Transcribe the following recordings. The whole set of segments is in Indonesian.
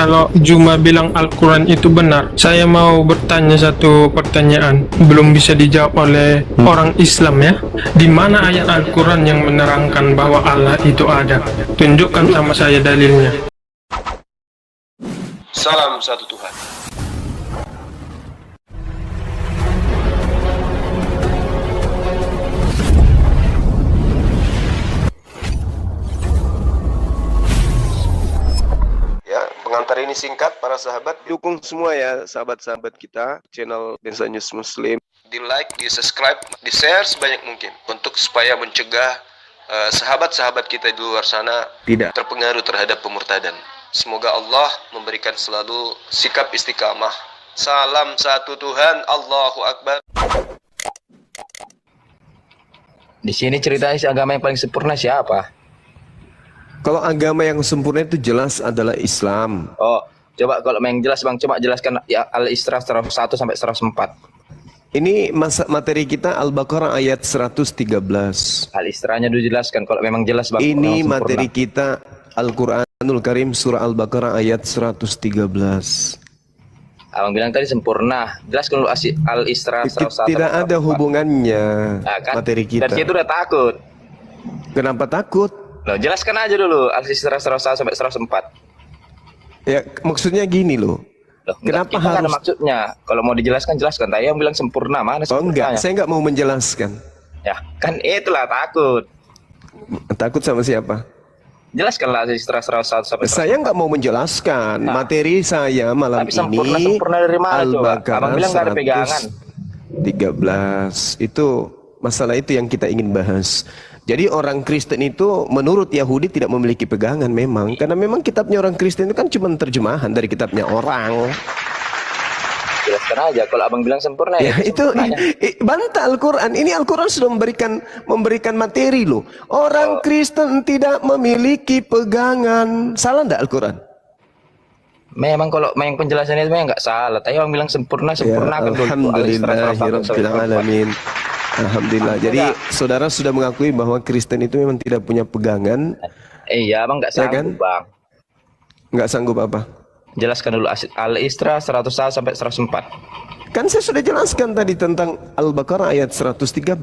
Kalau Juma bilang Al-Quran itu benar, saya mau bertanya satu pertanyaan. Belum bisa dijawab oleh orang Islam ya. Di mana ayat Al-Quran yang menerangkan bahwa Allah itu ada? Tunjukkan sama saya dalilnya. Salam satu Tuhan. Ya, pengantar ini singkat para sahabat. Dukung semua ya sahabat-sahabat kita channel Densa News Muslim. Di like, di subscribe, di share sebanyak mungkin untuk supaya mencegah sahabat-sahabat kita di luar sana tidak terpengaruh terhadap pemurtadan. Semoga Allah memberikan selalu sikap istiqamah. Salam satu Tuhan, Allahu Akbar. Di sini ceritanya agama yang paling sempurna siapa? Kalau agama yang sempurna itu jelas adalah Islam. Oh, coba kalau yang jelas Bang, coba jelaskan ya, Al-Isra 101 sampai 104. Ini materi kita Al-Baqarah ayat 113. Al-Isra-nya dulu jelaskan kalau memang jelas Bang. Ini materi kita Al-Quranul Karim surah Al-Baqarah ayat 113. Abang bilang tadi sempurna. Jelaskan dulu Al-Isra 101. Tidak ada hubungannya nah, kan? materi kita. Dari situ udah takut. Kenapa takut? Loh, jelaskan aja dulu Al-Isra 101 sampai 104. Ya maksudnya gini loh. Loh, kenapa harus harus? Ada maksudnya? Kalau mau dijelaskan jelaskan. Tadi yang bilang sempurna mana Oh sempurnanya? enggak, saya enggak mau menjelaskan. Ya, kan itulah takut. Takut sama siapa? Jelaskanlah Al-Isra 101 sampai 104. Saya nggak mau menjelaskan. Nah, materi saya malam tapi sempurna, ini sempurna dari mana coba? Al-Baqarah Abang bilang nggak ada pegangan. 113. Itu masalah itu yang kita ingin bahas. Jadi orang Kristen itu menurut Yahudi tidak memiliki pegangan memang. Karena memang kitabnya orang Kristen itu kan cuma terjemahan dari kitabnya orang. Jelaskan aja. Kalau abang bilang sempurna Ya, itu bantah Al-Quran. Ini Al-Quran sudah memberikan materi loh. Orang Kristen tidak memiliki pegangan. Salah enggak Al-Quran? Memang kalau main penjelasannya memang nggak salah. Tapi abang bilang sempurna, sempurnakan dulu. Alhamdulillahirrahmanirrahim. Alhamdulillah. Jadi saudara sudah mengakui bahwa Kristen itu memang tidak punya pegangan. Iya, abang nggak sanggup, kan? Bang. Nggak sanggup apa? Jelaskan dulu Al-Isra 101 sampai 104. Kan saya sudah jelaskan tadi tentang Al-Baqarah ayat 113.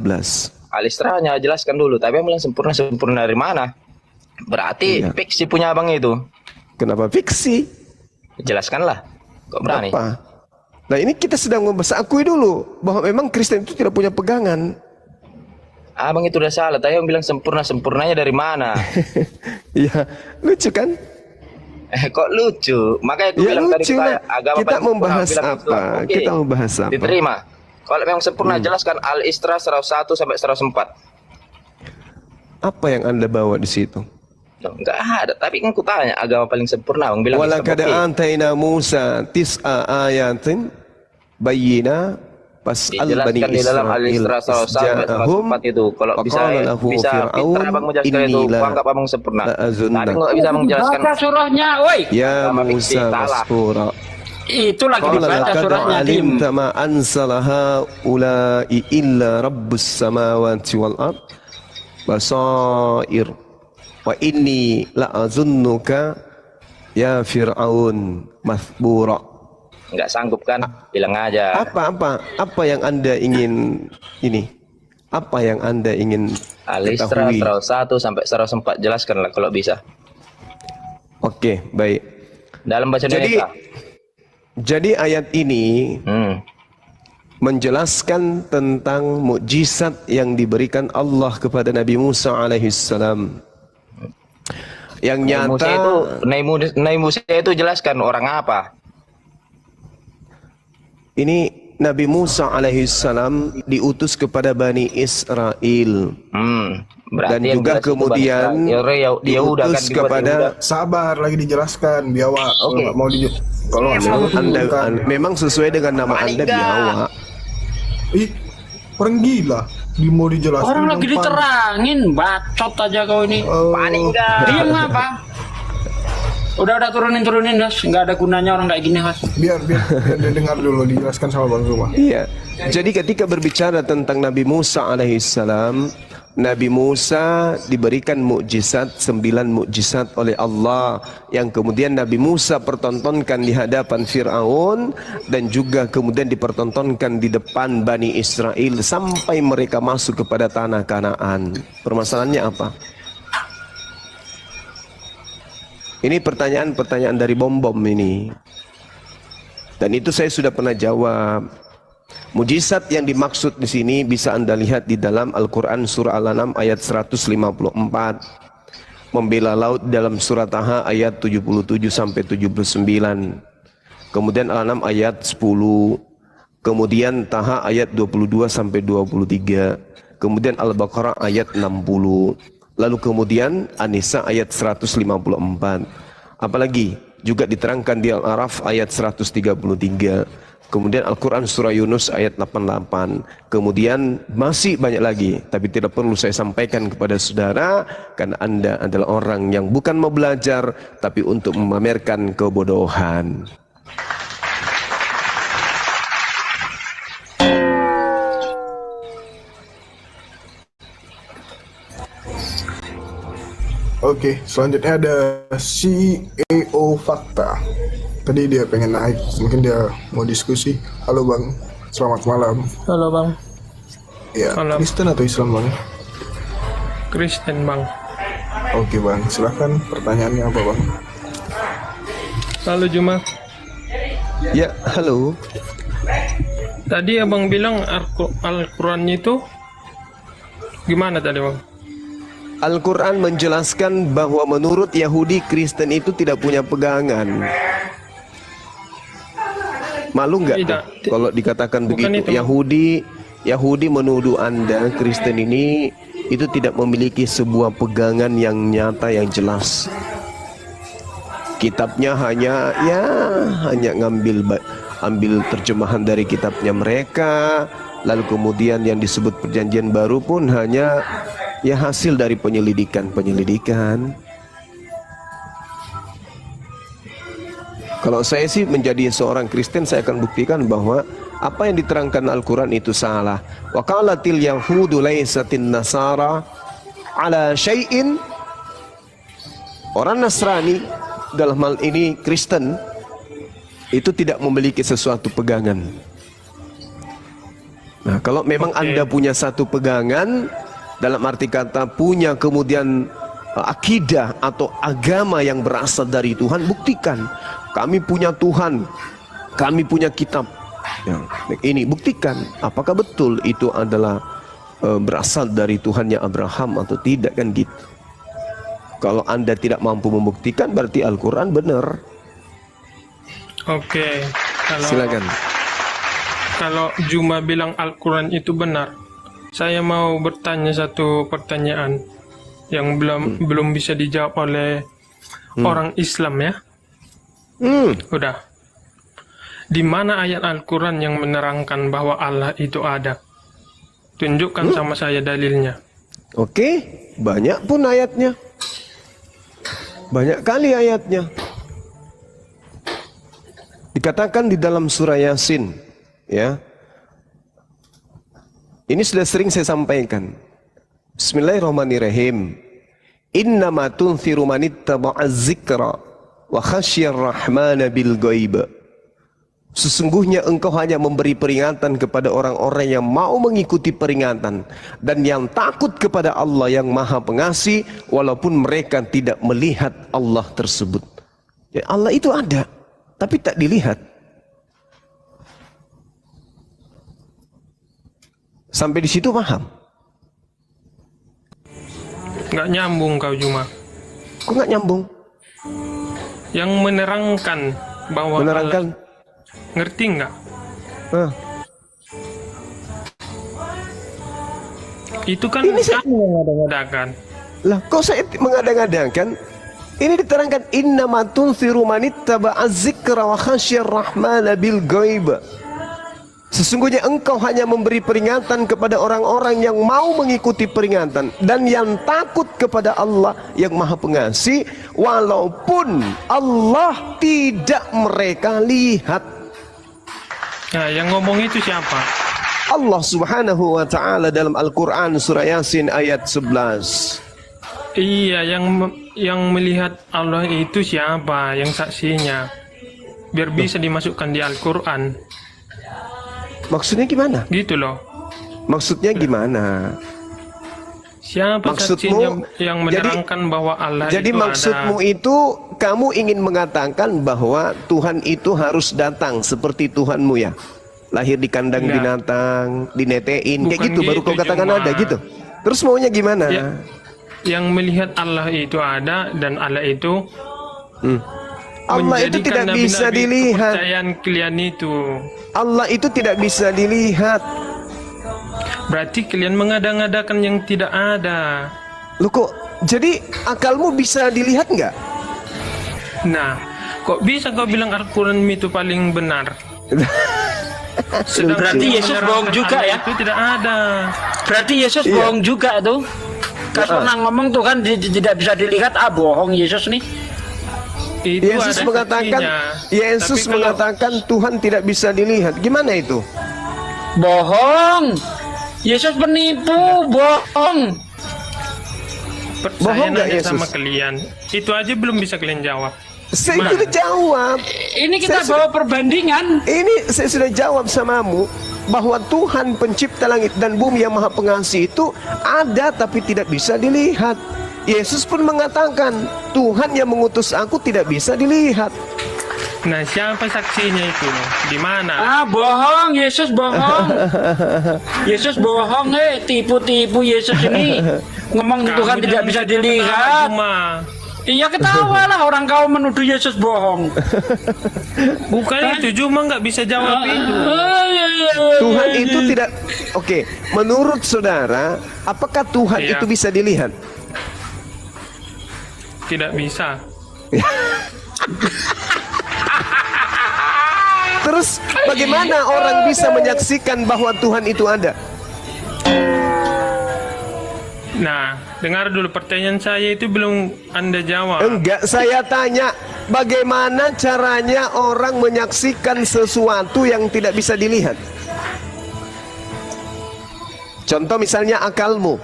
Al-Isra-nya jelaskan dulu. Tapi abang bilang sempurna, sempurna dari mana? Berarti fiksi punya abang itu. Kenapa fiksi? Jelaskanlah. Kok berani? Apa? Nah ini kita sedang membahas, akui dulu bahwa memang Kristen itu tidak punya pegangan. Abang itu udah salah. Tapi abang bilang sempurna, sempurnanya dari mana? Iya, lucu kan? Kok lucu? Makanya aku bilang tadi agama kita membahas apa? Okay. Kita membahas apa? Diterima. Kalau memang sempurna jelaskan Al-Isra 101 sampai 104. Apa yang Anda bawa di situ? Enggak ada, tapi kan aku tanya agama paling sempurna, Bang bilang walaqad ataina Musa tis'a ayatin bayyina fas'al bani di dalam Al-Isra 104 itu kalau bisa pintar Abang menjelaskan itu anggap Abang sempurna. Tapi enggak bisa menjelaskan baca surahnya, woi. Ya Musa masfura. Itu lagi dibaca surahnya, Dim. Ma ansalaha ulai illa rabbus samawati wal ard basair wa inni la'azunnuka ya Fir'aun mathbura. Enggak sanggup kan? Bilang aja. Apa yang Anda ingin ini? Apa yang Anda ingin Al-Isra 101 sampai 104 jelaskanlah kalau bisa. Oke, baik. Dalam bahasa Indonesia. Jadi ayat ini menjelaskan tentang mukjizat yang diberikan Allah kepada Nabi Musa alaihissalam. Yang nyata Nabi Musa itu jelaskan orang apa? Ini Nabi Musa alaihissalam diutus kepada Bani Israel. Dan juga kemudian diutus kepada sabar lagi dijelaskan biawa. Kalau mau kalau Anda memang sesuai dengan nama Anda biawa. Orang gila. Mau dijelaskan orang lagi diterangin, bacot aja kau ini. Panik enggak? Diam apa? Udah turunin Mas, nggak ada gunanya orang kayak gini Mas. Biar dengar dulu dijelaskan sama Bang Zuma. Iya. Jadi ketika berbicara tentang Nabi Musa alaihissalam, Nabi Musa diberikan mukjizat, 9 mukjizat oleh Allah yang kemudian Nabi Musa pertontonkan di hadapan Fir'aun dan juga kemudian dipertontonkan di depan Bani Israel sampai mereka masuk kepada tanah Kanaan. Permasalahannya apa? Ini pertanyaan-pertanyaan dari bom-bom ini. Dan itu saya sudah pernah jawab. Mujizat yang dimaksud di sini bisa Anda lihat di dalam Al-Quran surah Al-An'am ayat 154. Membela laut dalam surah Taha ayat 77 sampai 79. Kemudian Al-An'am ayat 10. Kemudian Taha ayat 22 sampai 23. Kemudian Al-Baqarah ayat 60. Lalu kemudian An-Nisa ayat 154. Apalagi juga diterangkan di Al-Araf ayat 133. Kemudian Al-Quran surah Yunus ayat 88. Kemudian masih banyak lagi, tapi tidak perlu saya sampaikan kepada saudara karena Anda adalah orang yang bukan mau belajar tapi untuk memamerkan kebodohan. Oke, selanjutnya ada CEO Fakta. Tadi dia pengen naik, mungkin dia mau diskusi. Halo Bang, selamat malam. Halo Bang. Ya, Malam. Kristen atau Islam Bang? Kristen Bang. Oke Bang, silahkan pertanyaannya apa Bang? Halo Juma. Ya, halo. Tadi abang bilang Al-Quran itu gimana tadi Bang? Al-Quran menjelaskan bahwa menurut Yahudi, Kristen itu tidak punya pegangan. Malu nggak Tidak. kalau dikatakan Bukan begitu? itu. Yahudi menuduh Anda, Kristen ini itu tidak memiliki sebuah pegangan yang nyata, yang jelas. Kitabnya hanya ambil terjemahan dari kitabnya mereka. Lalu kemudian yang disebut perjanjian baru pun hanya hasil dari penyelidikan. Kalau saya sih menjadi seorang Kristen, saya akan buktikan bahwa apa yang diterangkan Al-Quran itu salah. Wa qalatil yahudu laysatin nasara ala syai'in. Orang Nasrani dalam hal ini Kristen itu tidak memiliki sesuatu pegangan. Nah, kalau memang Anda punya satu pegangan, dalam arti kata punya kemudian akidah atau agama yang berasal dari Tuhan, buktikan. Kami punya Tuhan, kami punya kitab. Ya, ini buktikan apakah betul itu adalah berasal dari Tuhannya Abraham atau tidak, kan gitu. Kalau Anda tidak mampu membuktikan, berarti Al-Quran benar. Oke. Silakan. Kalau Juma bilang Al-Quran itu benar, saya mau bertanya satu pertanyaan yang belum bisa dijawab oleh orang Islam ya. Udah. Di mana ayat Al-Quran yang menerangkan bahwa Allah itu ada? Tunjukkan sama saya dalilnya. Oke, banyak pun ayatnya. Banyak kali ayatnya. Dikatakan di dalam surah Yasin, ya. Ini sudah sering saya sampaikan. Bismillahirrahmanirrahim. Innama tunziru man ittaba'az zikra wa khasyar rahmana bil ghaib. Sesungguhnya engkau hanya memberi peringatan kepada orang-orang yang mau mengikuti peringatan dan yang takut kepada Allah yang Maha Pengasih walaupun mereka tidak melihat Allah tersebut. Ya, Allah itu ada tapi tak dilihat. Sampai di situ paham? Nggak nyambung kau Juma. Kok nggak nyambung? Yang menerangkan bahwa Menerangkan? Allah, ngerti nggak? Itu kan Ini saya mengada-ngadakan. Lah, kok saya mengada-ngadakan? Ini diterangkan innama tunziru man ittaba'az zikra wa khasyar rahmana bil ghaib. Sesungguhnya engkau hanya memberi peringatan kepada orang-orang yang mau mengikuti peringatan dan yang takut kepada Allah yang Maha Pengasih walaupun Allah tidak mereka lihat. Nah, yang ngomong itu siapa? Allah Subhanahu wa taala dalam Al-Qur'an surah Yasin ayat 11. Iya, yang melihat Allah itu siapa? Yang saksinya. Biar bisa dimasukkan di Al-Qur'an. Maksudnya gimana? Gitu loh. Maksudnya gimana? Siapa saksinya yang menerangkan bahwa Allah jadi itu maksudmu ada? itu kamu ingin mengatakan bahwa Tuhan itu harus datang seperti Tuhanmu ya? Lahir di kandang binatang, dinetein, kayak gitu, baru kau katakan ada gitu. Terus maunya gimana? Ya, yang melihat Allah itu ada dan Allah itu Allah itu tidak bisa dilihat. Kepercayaan kalian itu. Allah itu tidak bisa dilihat. Berarti kalian mengada-ngadakan yang tidak ada. Loh kok, jadi akalmu bisa dilihat nggak? Nah, kok bisa kau bilang Al-Quran itu paling benar? Berarti Yesus bohong juga ya? Itu tidak ada. Berarti Yesus bohong juga tuh. Kan pernah ngomong tuh kan tidak bisa dilihat, bohong Yesus nih. Itu Yesus mengatakan, Yesus mengatakan Tuhan tidak bisa dilihat. Gimana itu? Bohong. Yesus penipu, bohong. Bohong nggak Yesus sama kalian? Itu aja belum bisa kalian jawab. Saya sudah jawab. Ini kita bawa perbandingan. Ini saya sudah jawab samamu bahwa Tuhan pencipta langit dan bumi yang maha pengasih itu ada tapi tidak bisa dilihat. Yesus pun mengatakan Tuhan yang mengutus aku tidak bisa dilihat. Nah, siapa saksinya itu? Di mana? Bohong, Yesus bohong. Yesus bohong, tipu-tipu Yesus ini. Ngomong Tuhan tidak bisa dilihat. Iya, ketawa lah orang kau menuduh Yesus bohong. Bukan itu, cuma nggak bisa jawab itu. Tuhan itu tidak. Oke, menurut saudara, apakah Tuhan itu bisa dilihat? Tidak bisa. Terus bagaimana orang bisa menyaksikan bahwa Tuhan itu ada? Nah, dengar dulu pertanyaan saya itu belum Anda jawab. Enggak, saya tanya bagaimana caranya orang menyaksikan sesuatu yang tidak bisa dilihat. Contoh misalnya akalmu.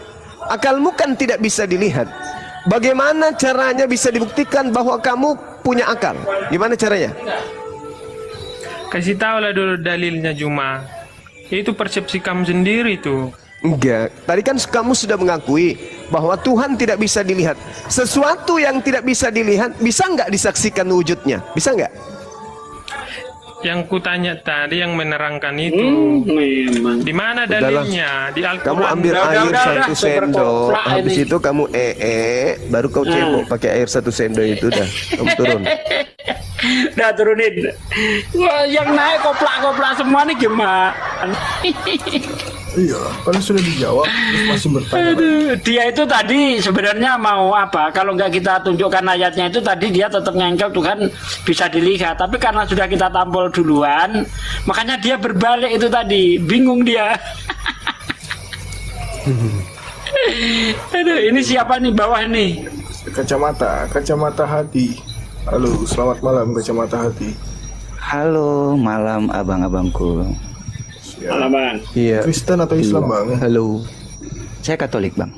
Akalmu kan tidak bisa dilihat. Bagaimana caranya bisa dibuktikan bahwa kamu punya akal? Gimana caranya? Kasih tahu lah dulu dalilnya Juma. Itu persepsi kamu sendiri tuh. Enggak, tadi kan kamu sudah mengakui bahwa Tuhan tidak bisa dilihat. Sesuatu yang tidak bisa dilihat, bisa nggak disaksikan wujudnya? Bisa nggak? Yang kutanya tadi yang menerangkan itu, di mana dalilnya? Di Al-Quran. Kamu ambil air 1 sendok, habis itu kamu baru kau cebok pakai air 1 sendok itu dah. Kamu turun. Udah turunin. Wah, yang naik koplak-koplak semua nih gimana? Iya, kan sudah dijawab, terus masih bertanya. Dia itu tadi sebenarnya mau apa? Kalau nggak kita tunjukkan ayatnya itu tadi dia tetap ngengkel Tuhan bisa dilihat. Tapi karena sudah kita tampol duluan, makanya dia berbalik itu tadi. Bingung dia. Aduh, ini siapa nih bawah nih? Kacamata hati. Halo, selamat malam kacamata hati. Halo, malam abang-abangku. Ya. Bang. Iya. Kristen atau Islam bang? Halo. Saya Katolik bang.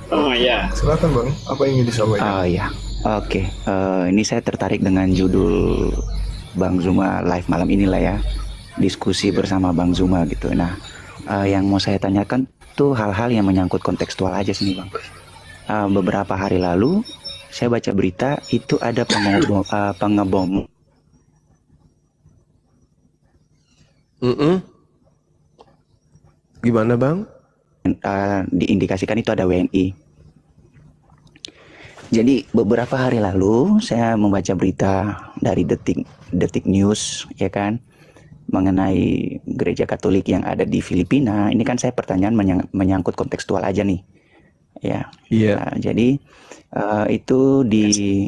Oh ya. Silakan bang, apa yang ingin disampaikan? Oh ya, oke. Ini saya tertarik dengan judul Bang Zuma live malam inilah ya. Diskusi bersama Bang Zuma gitu. Nah, yang mau saya tanyakan tuh hal-hal yang menyangkut kontekstual aja sini bang. Beberapa hari lalu saya baca berita itu ada pengebom. Gimana bang? Diindikasikan itu ada WNI. Jadi beberapa hari lalu saya membaca berita dari Detik News ya kan mengenai gereja Katolik yang ada di Filipina. Ini kan saya pertanyaan menyangkut kontekstual aja nih. Ya. Iya. Nah, jadi itu di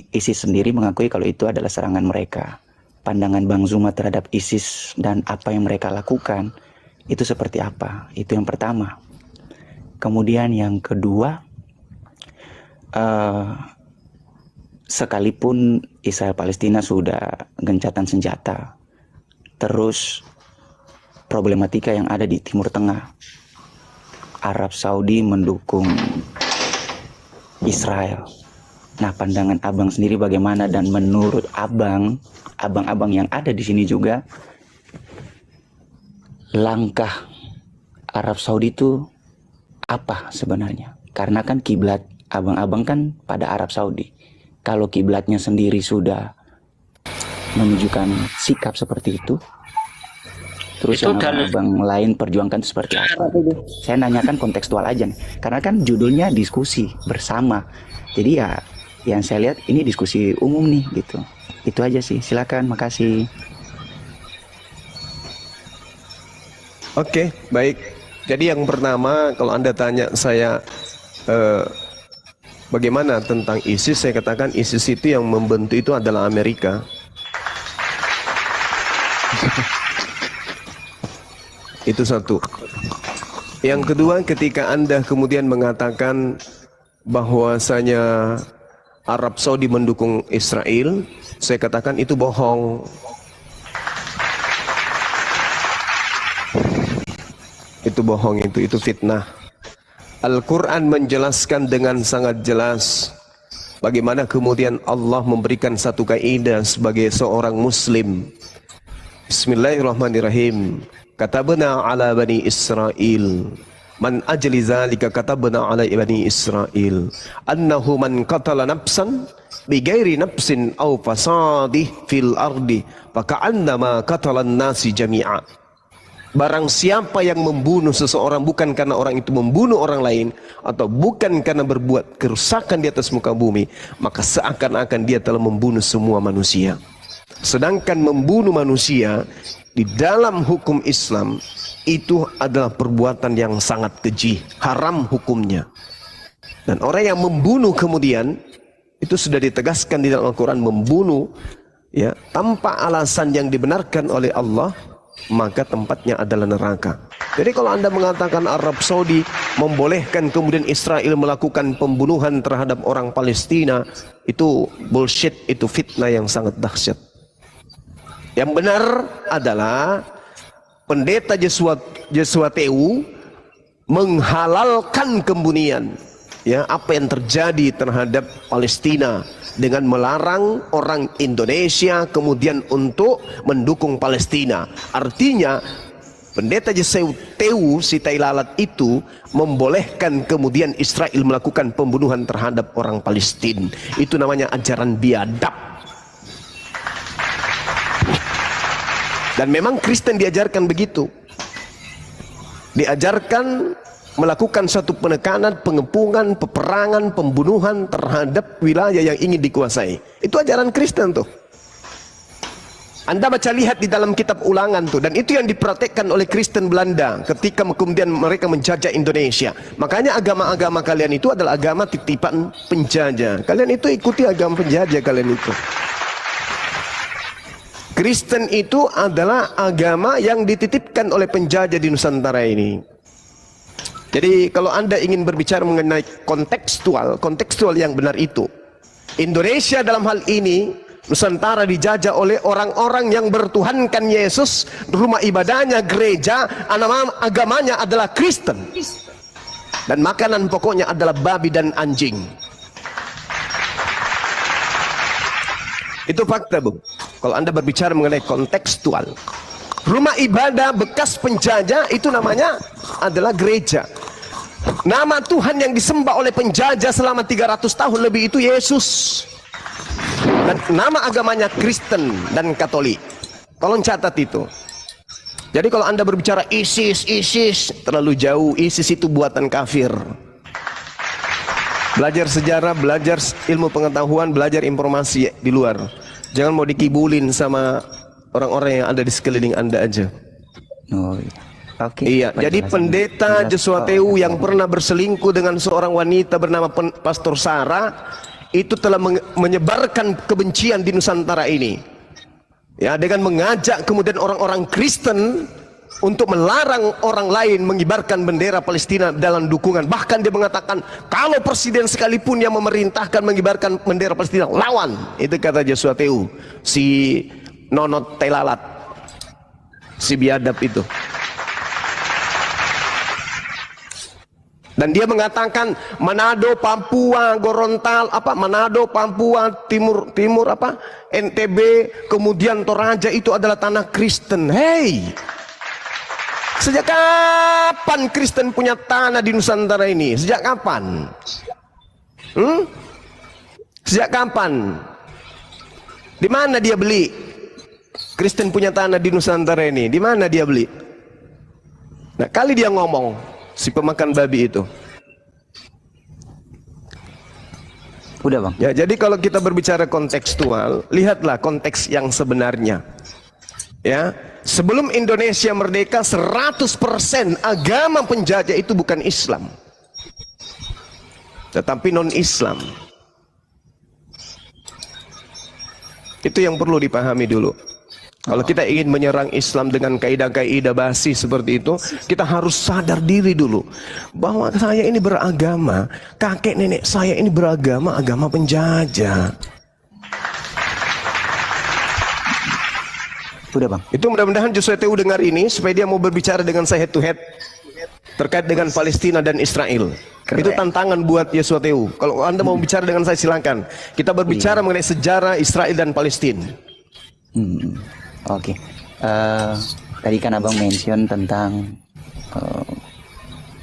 ISIS sendiri mengakui kalau itu adalah serangan mereka. Pandangan Bang Zuma terhadap ISIS dan apa yang mereka lakukan itu seperti apa? Itu yang pertama. Kemudian yang kedua, sekalipun Israel Palestina sudah gencatan senjata, terus problematika yang ada di Timur Tengah. Arab Saudi mendukung Israel. Nah, pandangan abang sendiri bagaimana, dan menurut abang-abang yang ada di sini juga, langkah Arab Saudi itu apa sebenarnya? Karena kan kiblat abang-abang kan pada Arab Saudi. Kalau kiblatnya sendiri sudah menunjukkan sikap seperti itu, terus yang abang lain perjuangkan seperti apa? Saya nanyakan kontekstual aja nih, karena kan judulnya diskusi bersama. Jadi ya yang saya lihat ini diskusi umum nih gitu. Itu aja sih. Silakan, makasih. Oke, baik. Jadi yang pertama, kalau Anda tanya saya bagaimana tentang ISIS, saya katakan ISIS itu yang membentuk itu adalah Amerika. Itu satu. Yang kedua, ketika Anda kemudian mengatakan bahwasanya Arab Saudi mendukung Israel, saya katakan itu bohong. Itu bohong, itu fitnah. Al-Quran menjelaskan dengan sangat jelas bagaimana kemudian Allah memberikan satu kaidah sebagai seorang muslim. Bismillahirrahmanirrahim. Katabna ala bani Israel, man ajli zalika katabna ala bani Israel annahu man qatala nafsan bighairi nafsin aw fasadih fil ardi faka'annama qatalan nasi jami'a. Barang siapa yang membunuh seseorang bukan karena orang itu membunuh orang lain, atau bukan karena berbuat kerusakan di atas muka bumi, maka seakan-akan dia telah membunuh semua manusia. Sedangkan membunuh manusia di dalam hukum Islam itu adalah perbuatan yang sangat keji, haram hukumnya. Dan orang yang membunuh kemudian itu sudah ditegaskan di dalam Al-Quran, membunuh ya tanpa alasan yang dibenarkan oleh Allah, maka tempatnya adalah neraka. Jadi kalau Anda mengatakan Arab Saudi membolehkan kemudian Israel melakukan pembunuhan terhadap orang Palestina, itu bullshit, itu fitnah yang sangat dahsyat. Yang benar adalah pendeta Joshua Tewu menghalalkan kemunian, ya, apa yang terjadi terhadap Palestina dengan melarang orang Indonesia kemudian untuk mendukung Palestina. Artinya pendeta Joshua Tewu si tai lalat itu membolehkan kemudian Israel melakukan pembunuhan terhadap orang Palestina. Itu namanya ajaran biadab. Dan memang Kristen diajarkan begitu. Diajarkan melakukan suatu penekanan, pengepungan, peperangan, pembunuhan terhadap wilayah yang ingin dikuasai. Itu ajaran Kristen tuh. Anda baca lihat di dalam kitab Ulangan tuh, dan itu yang dipraktekkan oleh Kristen Belanda ketika kemudian mereka menjajah Indonesia. Makanya agama-agama kalian itu adalah agama titipan penjajah. Kalian itu ikuti agama penjajah kalian itu. Kristen itu adalah agama yang dititipkan oleh penjajah di Nusantara ini. Jadi kalau Anda ingin berbicara mengenai kontekstual yang benar itu, Indonesia dalam hal ini, Nusantara dijajah oleh orang-orang yang bertuhankan Yesus, rumah ibadahnya gereja, nama agamanya adalah Kristen, dan makanan pokoknya adalah babi dan anjing. Itu fakta, Bu. Kalau Anda berbicara mengenai kontekstual, rumah ibadah bekas penjajah itu namanya adalah gereja. Nama Tuhan yang disembah oleh penjajah selama 300 tahun lebih itu Yesus. Dan nama agamanya Kristen dan Katolik. Tolong catat itu. Jadi kalau Anda berbicara ISIS terlalu jauh. ISIS itu buatan kafir. Belajar sejarah, belajar ilmu pengetahuan, belajar informasi di luar. Jangan mau dikibulin sama orang-orang yang ada di sekeliling Anda aja. Oh, iya. Okay. Iya, jadi pendeta Joshua Tewu yang pernah berselingkuh dengan seorang wanita bernama Pastor Sarah itu telah menyebarkan kebencian di Nusantara ini. Ya, dengan mengajak kemudian orang-orang Kristen untuk melarang orang lain mengibarkan bendera Palestina dalam dukungan. Bahkan dia mengatakan kalau presiden sekalipun yang memerintahkan mengibarkan bendera Palestina, lawan. Itu kata Joshua Tewu, si nonot telalat, si biadab itu. Dan dia mengatakan Manado, Papua, Gorontalo, Manado, Papua, Timur NTB, kemudian Toraja itu adalah tanah Kristen. Hey, sejak kapan Kristen punya tanah di Nusantara ini? Sejak kapan? Sejak kapan? Di mana dia beli? Kristen punya tanah di Nusantara ini. Di mana dia beli? Nah, kali dia ngomong, si pemakan babi itu. Udah bang. Ya, jadi kalau kita berbicara kontekstual, lihatlah konteks yang sebenarnya. Ya, sebelum Indonesia merdeka 100% agama penjajah itu bukan Islam, tetapi non-Islam. Itu yang perlu dipahami dulu. Kalau kita ingin menyerang Islam dengan kaidah-kaidah basi seperti itu, kita harus sadar diri dulu bahwa saya ini beragama, kakek nenek saya ini beragama, agama penjajah. Udah bang. Itu mudah-mudahan Joshua TU dengar ini supaya dia mau berbicara dengan saya head to head terkait dengan Palestina dan Israel. Keren. Itu tantangan buat Joshua TU. Kalau Anda mau bicara dengan saya silakan. Kita berbicara mengenai sejarah Israel dan Palestina. Oke. Tadi kan abang mention tentang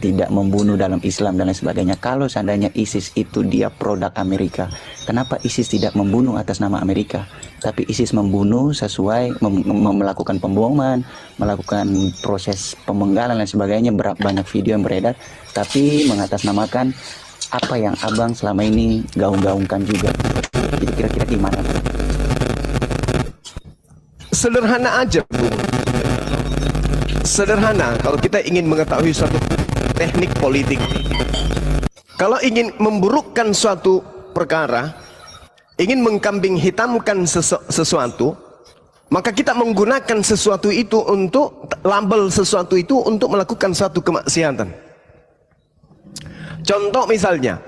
tidak membunuh dalam Islam dan lain sebagainya. Kalau seandainya ISIS itu dia produk Amerika, kenapa ISIS tidak membunuh atas nama Amerika, tapi ISIS membunuh sesuai melakukan pemboman, melakukan proses pemenggalan dan sebagainya. Banyak video yang beredar, tapi mengatasnamakan apa yang abang selama ini gaung-gaungkan juga. Jadi kira-kira gimana? Sederhana aja, Bung. Sederhana kalau kita ingin mengetahui suatu teknik politik. Kalau ingin memburukkan suatu perkara, ingin mengkambing hitamkan sesuatu, maka kita menggunakan sesuatu itu untuk label sesuatu itu untuk melakukan suatu kemaksiatan. Contoh misalnya,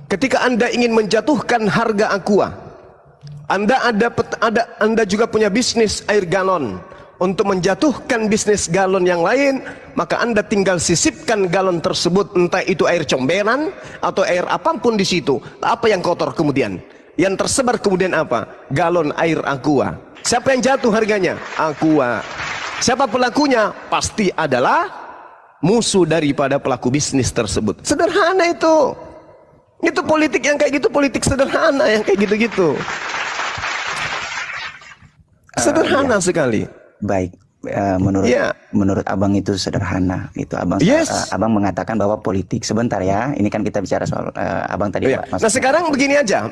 ketika Anda ingin menjatuhkan harga aqua, Anda juga punya bisnis air galon. Untuk menjatuhkan bisnis galon yang lain, maka Anda tinggal sisipkan galon tersebut, entah itu air comberan atau air apapun di situ. Apa yang kotor kemudian? Yang tersebar kemudian apa? Galon air aqua. Siapa yang jatuh harganya? Aqua. Siapa pelakunya? Pasti adalah musuh daripada pelaku bisnis tersebut. Sederhana itu. Itu politik yang kayak gitu, politik sederhana yang kayak gitu-gitu. Sederhana sekali. Baik, menurut abang itu sederhana. Itu abang abang mengatakan bahwa politik. Sebentar ya, ini kan kita bicara soal abang tadi. Nah sekarang begini aja.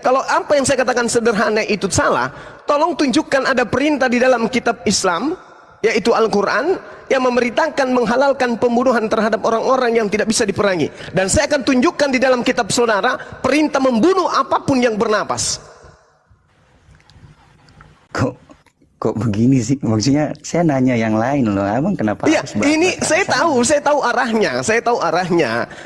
Kalau apa yang saya katakan sederhana itu salah, tolong tunjukkan ada perintah di dalam kitab Islam, yaitu Al-Quran, yang memerintahkan menghalalkan pembunuhan terhadap orang-orang yang tidak bisa diperangi. Dan saya akan tunjukkan di dalam kitab saudara perintah membunuh apapun yang bernapas. Kok begini sih? Maksudnya saya nanya yang lain loh, abang kenapa? Iya, ini saya tahu arahnya.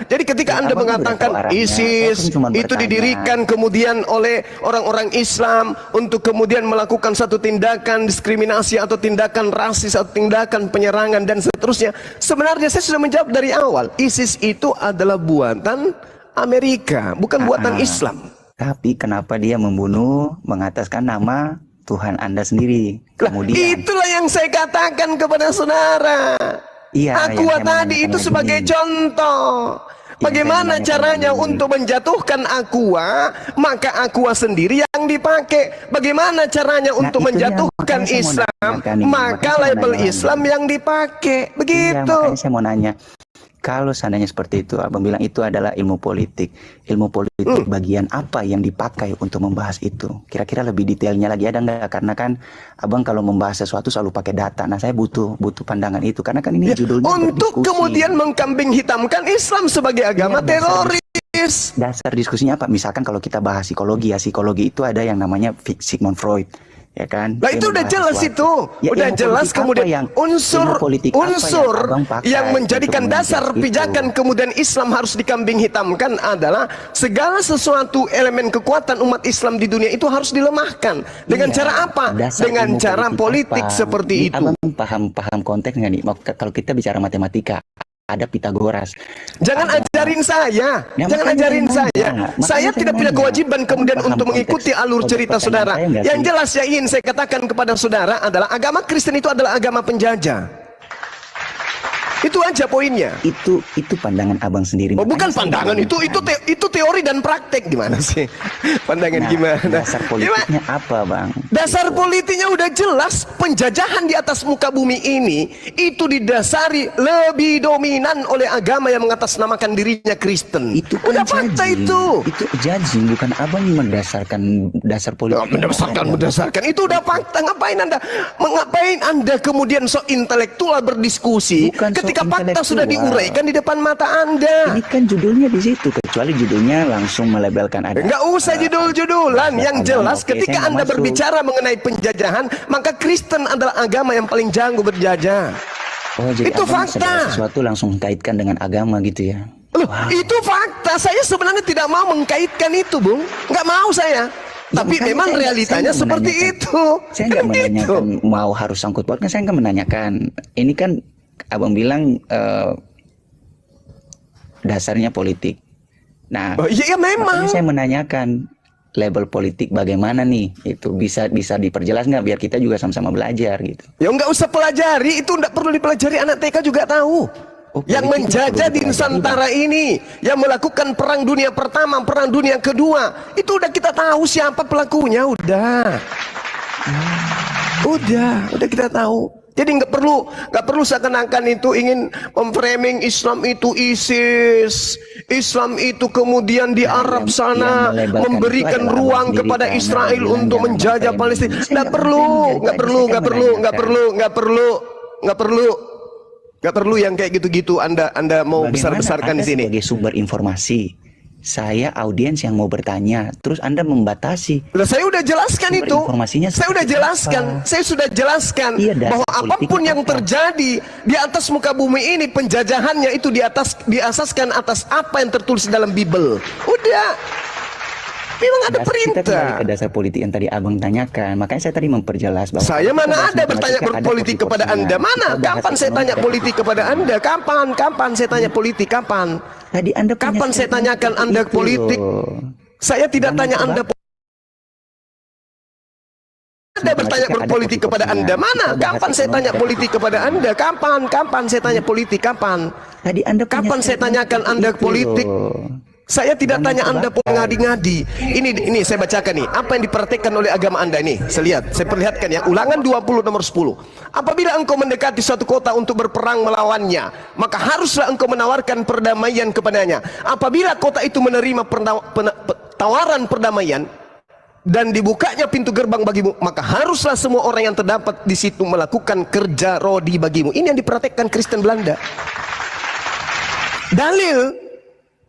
Jadi ketika Anda mengatakan ISIS itu didirikan kemudian oleh orang-orang Islam untuk kemudian melakukan satu tindakan diskriminasi atau tindakan rasis atau tindakan penyerangan dan seterusnya, sebenarnya saya sudah menjawab dari awal, ISIS itu adalah buatan Amerika, bukan buatan Islam. Tapi kenapa dia membunuh mengataskan nama Tuhan Anda sendiri? Kemudian itulah yang saya katakan kepada saudara. Aqua tadi itu sebagai contoh. Bagaimana caranya untuk menjatuhkan aqua, maka aqua sendiri yang dipakai. Bagaimana caranya untuk menjatuhkan Islam, maka label Islam yang dipakai. Begitu. Makanya saya mau nanya, kalau seandainya seperti itu, abang bilang itu adalah ilmu politik. Ilmu politik bagian apa yang dipakai untuk membahas itu? Kira-kira lebih detailnya lagi ada nggak? Karena kan abang kalau membahas sesuatu selalu pakai data. Nah saya butuh pandangan itu. Karena kan ini judulnya untuk kemudian mengkambing hitamkan Islam sebagai agama teroris. Dasar diskusinya apa? Misalkan kalau kita bahas psikologi, ya psikologi itu ada yang namanya Sigmund Freud. Ya kan? Nah itu udah jelas itu, udah jelas kemudian unsur yang menjadikan dasar pijakan kemudian Islam harus dikambing hitamkan adalah segala sesuatu elemen kekuatan umat Islam di dunia itu harus dilemahkan. Dengan cara apa? Dengan cara politik seperti itu. Abang paham konteks nggak nih? Kalau kita bicara matematika, ada Pitagoras. Jangan ajarin saya, Ya, jangan makanya ajarin saya saya. nanya. Saya Makanya tidak saya punya nanya. kewajiban kemudian Paham untuk mengikuti konteks- alur konteks cerita pertanyaan saudara. saya nggak Yang sih? jelas yang ingin saya katakan kepada saudara adalah agama Kristen itu adalah agama penjajah. Itu aja poinnya. Itu pandangan abang sendiri. Oh, bukan Makanya saya pandangan menanyakan. itu teori dan praktek gimana sih? Pandangan Nah, gimana? dasar politiknya apa, Bang? Dasar politiknya udah jelas, penjajahan di atas muka bumi ini itu didasari lebih dominan oleh agama yang mengatasnamakan dirinya Kristen. Itu kan udah fakta judging. itu. Itu judging, bukan abang mendasarkan dasar politik. Berdasarkan itu udah fakta. Ngapain anda kemudian sok intelektual berdiskusi Bukan sok ketika fakta intelektual. sudah diuraikan di depan mata anda? Ini kan judulnya di situ, kecuali judulnya langsung melabelkan ada. Enggak usah judul-judulan. Yang jelas Oke, ketika saya nggak anda masuk. berbicara mengenai penjajahan, maka Kristen adalah agama yang paling jago berjajah. Oh, jadi Itu abang fakta. segala sesuatu langsung kaitkan dengan agama gitu ya? Loh, itu fakta. Saya sebenarnya tidak mau mengkaitkan itu, Bung. Nggak mau saya. Ya, Tapi makanya memang saya realitanya nggak seperti menanyakan. itu. Saya nggak Kan menanyakan gitu. mau harus sangkut pautnya, saya nggak menanyakan. Ini kan abang bilang dasarnya politik. Nah, Oh, iya, memang. makanya saya menanyakan label politik bagaimana nih? Itu bisa diperjelas nggak biar kita juga sama-sama belajar gitu. Ya nggak usah pelajari. Itu nggak perlu dipelajari. Anak TK juga tahu. Oh, Yang politik menjajah nggak di perlu Nusantara ini, yang melakukan perang dunia pertama, perang dunia kedua, itu udah kita tahu siapa pelakunya, udah kita tahu. Jadi nggak perlu seakan-akan itu ingin memframing Islam itu ISIS, Islam itu kemudian di Arab sana yang melebalkan memberikan itu adalah ruang abang sendiri, kepada karena Israel bilang untuk jangan menjajah memframing. Palestina. Saya Nggak perlu yang kayak gitu-gitu. Anda mau Bagaimana besar-besarkan Anda di sini. sebagai sumber informasi, saya audiens yang mau bertanya, terus Anda membatasi. Lah, saya udah jelaskan Sumber itu. informasinya Saya udah seperti jelaskan. apa? Saya sudah jelaskan Iya, dasar bahwa apapun politiknya yang apa? terjadi di atas muka bumi ini, penjajahannya itu diasaskan atas apa yang tertulis dalam Bible. Udah. Memang ada Kita perintah. kembali ke dasar politik yang tadi abang tanyakan. Makanya saya tadi memperjelas bahwa Saya kita mana bahas ada bertanya matematika, ada berpolitik kepada porsi-porsinya. Anda? Mana? Kita bahas Kapan saya tanya ekonomi, politik kepada Anda? Kapan saya tanya politik? Kapan? Tadi Anda punya Kapan saya statement tanyakan seperti Anda itu politik? loh. Saya tidak Jangan tanya coba. Anda Anda bertanya Matematika ada berpolitik kepada porsi-porsinya. Anda. Mana? Kita bahas Kapan saya ekonomi, tanya ada politik kepada Anda? Kapan saya tanya politik? Kapan? Tadi Anda punya Kapan saya statement tanyakan seperti Anda itu politik? loh. Saya tidak Jangan tanya Anda terbakar. ngadi-ngadi. Ini saya bacakan nih. Apa yang dipraktekkan oleh agama Anda ini? Saya perlihatkan ya. Ulangan 20 nomor 10. Apabila engkau mendekati suatu kota untuk berperang melawannya, maka haruslah engkau menawarkan perdamaian kepadanya. Apabila kota itu menerima tawaran perdamaian dan dibukanya pintu gerbang bagimu, maka haruslah semua orang yang terdapat di situ melakukan kerja rodi bagimu. Ini yang dipraktekkan Kristen Belanda. Dalil.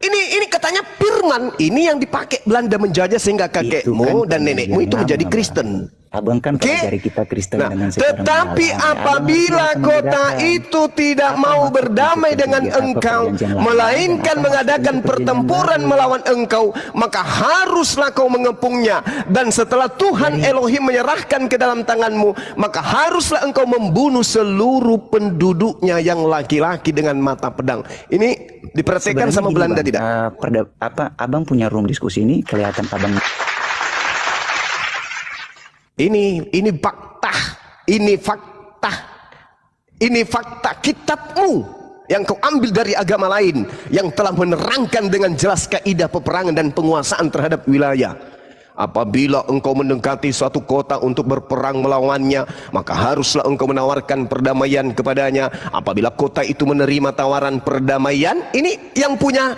Ini katanya firman, ini yang dipakai Belanda menjajah sehingga kakekmu kan dan nenekmu itu lama, menjadi Bang. Kristen. Abang kan Oke. pelajari kita Kristen Nah, dengan secara tetapi mendalam. apabila Abang harus kota membedakan. itu tidak Apa mau maksud berdamai itu dengan perjanjian? Apa engkau, perjanjian lama? melainkan Apa maksud mengadakan itu pertempuran perjanjian baru? melawan engkau, maka haruslah kau mengepungnya. Dan setelah Tuhan Elohim menyerahkan ke dalam tanganmu, maka haruslah engkau membunuh seluruh penduduknya yang laki-laki dengan mata pedang. Ini diperhatikan Sebenarnya sama gini, Belanda Bang, tidak? Abang punya room diskusi ini kelihatan abang Ini fakta kitabmu yang kau ambil dari agama lain yang telah menerangkan dengan jelas kaidah peperangan dan penguasaan terhadap wilayah. Apabila engkau mendekati suatu kota untuk berperang melawannya, maka haruslah engkau menawarkan perdamaian kepadanya. Apabila kota itu menerima tawaran perdamaian, ini yang punya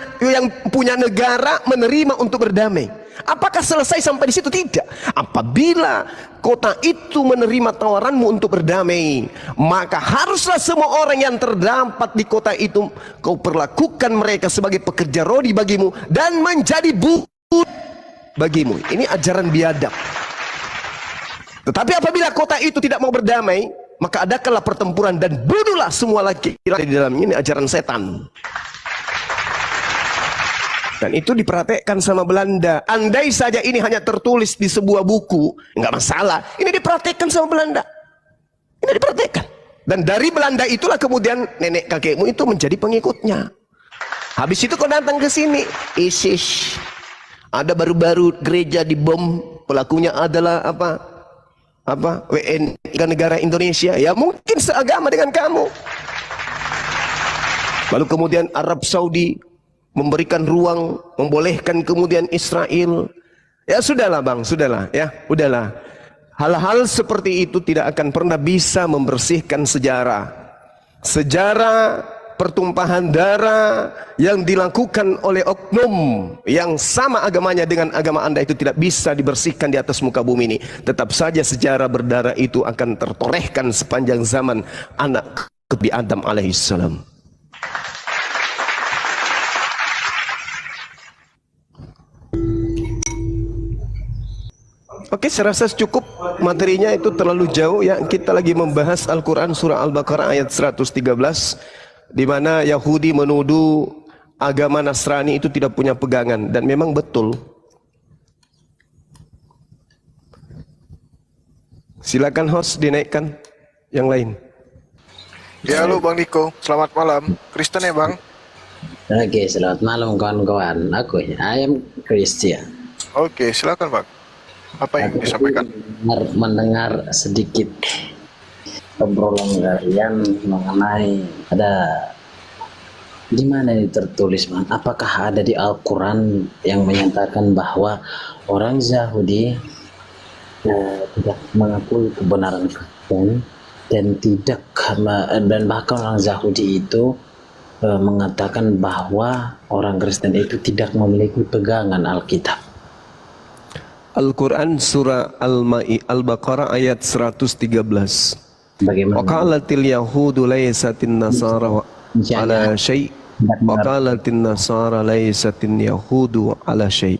negara menerima untuk berdamai. Apakah selesai sampai di situ? Tidak. Apabila kota itu menerima tawaranmu untuk berdamai, maka haruslah semua orang yang terdapat di kota itu kau perlakukan mereka sebagai pekerja rodi bagimu dan menjadi buruh bagimu. Ini ajaran biadab. Tetapi apabila kota itu tidak mau berdamai, maka adakanlah pertempuran dan bunuhlah semua laki-laki di dalamnya. Ini ajaran setan. Dan itu diperhatikan sama Belanda. Andai saja ini hanya tertulis di sebuah buku, nggak masalah. Ini diperhatikan sama Belanda. Ini diperhatikan. Dan dari Belanda itulah kemudian nenek kakekmu itu menjadi pengikutnya. Habis itu kau datang ke sini, ISIS. Ada baru-baru gereja dibom, pelakunya adalah WNI negara Indonesia. Ya mungkin seagama dengan kamu. Lalu kemudian Arab Saudi memberikan ruang, membolehkan kemudian Israel. Ya sudahlah bang, sudahlah ya, udahlah. Hal-hal seperti itu tidak akan pernah bisa membersihkan sejarah. Sejarah pertumpahan darah yang dilakukan oleh oknum yang sama agamanya dengan agama Anda itu tidak bisa dibersihkan di atas muka bumi ini. Tetap saja sejarah berdarah itu akan tertorehkan sepanjang zaman anak Nabi Adam alaihissalam. Oke, saya rasa cukup materinya, itu terlalu jauh ya. Kita lagi membahas Al-Quran surah Al-Baqarah ayat 113, di mana Yahudi menuduh agama Nasrani itu tidak punya pegangan, dan memang betul. Silakan host dinaikkan yang lain. Ya, halo Bang Niko, selamat malam. Kristen ya Bang? Oke, selamat malam kawan-kawan. Aku I am Christian. Oke, silakan Bang. Apa yang disampaikan? Mendengar sedikit obrolan kalian mengenai ada di mana ini tertulis, Bang? Apakah ada di Al-Quran yang menyatakan bahwa orang Yahudi tidak mengakui kebenaran Kristen dan bahkan orang Yahudi itu mengatakan bahwa orang Kristen itu tidak memiliki pegangan Alkitab? Al-Quran surah Al-Baqarah ayat 113. Bagaimana? Waqalatil yahudu laysatin nasara ala syai' waqalatin nasara laysatin yahudu ala syai'.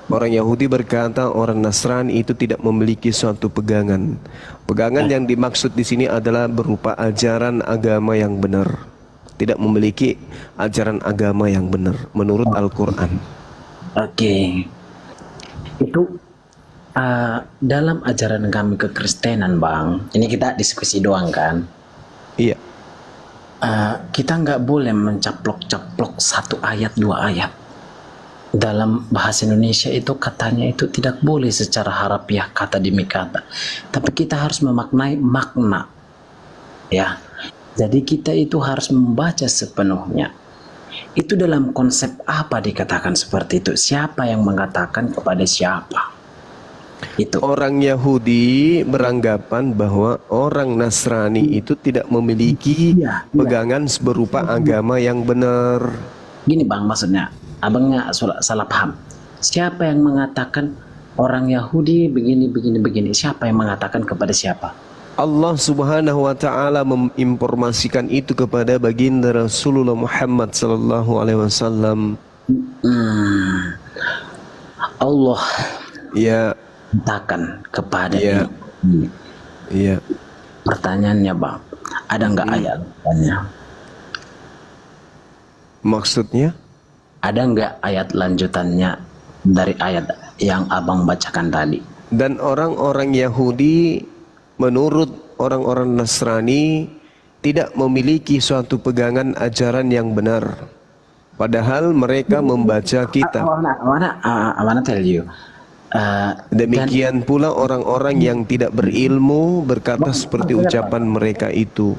Orang Yahudi berkata orang Nasrani itu tidak memiliki suatu pegangan. Pegangan yang dimaksud di sini adalah berupa ajaran agama yang benar. Tidak memiliki ajaran agama yang benar menurut Al-Quran. Oke. Itu dalam ajaran kami kekristenan, Bang. Ini kita diskusi doang kan? Iya. Kita nggak boleh mencaplok-caplok satu ayat, dua ayat. Dalam bahasa Indonesia itu katanya itu tidak boleh secara harafiah kata demi kata. Tapi kita harus memaknai makna. Ya. Jadi kita itu harus membaca sepenuhnya. Itu dalam konsep apa dikatakan seperti itu? Siapa yang mengatakan kepada siapa? Itu. Orang Yahudi beranggapan bahwa orang Nasrani itu tidak memiliki pegangan berupa agama yang benar. Gini Bang, maksudnya abangnya salah paham. Siapa yang mengatakan orang Yahudi begini? Siapa yang mengatakan kepada siapa? Allah Subhanahu wa taala menginformasikan itu kepada baginda Rasulullah Muhammad sallallahu alaihi wasallam. Allah ya katakan kepada ini. Iya. Pertanyaannya, Bang, ada nggak ayatnya? Maksudnya? Ada nggak ayat lanjutannya dari ayat yang Abang bacakan tadi? Dan orang-orang Yahudi menurut orang-orang Nasrani tidak memiliki suatu pegangan ajaran yang benar. Padahal mereka membaca kitab. I wanna tell you. Demikian pula orang-orang yang tidak berilmu berkata seperti ucapan mereka itu.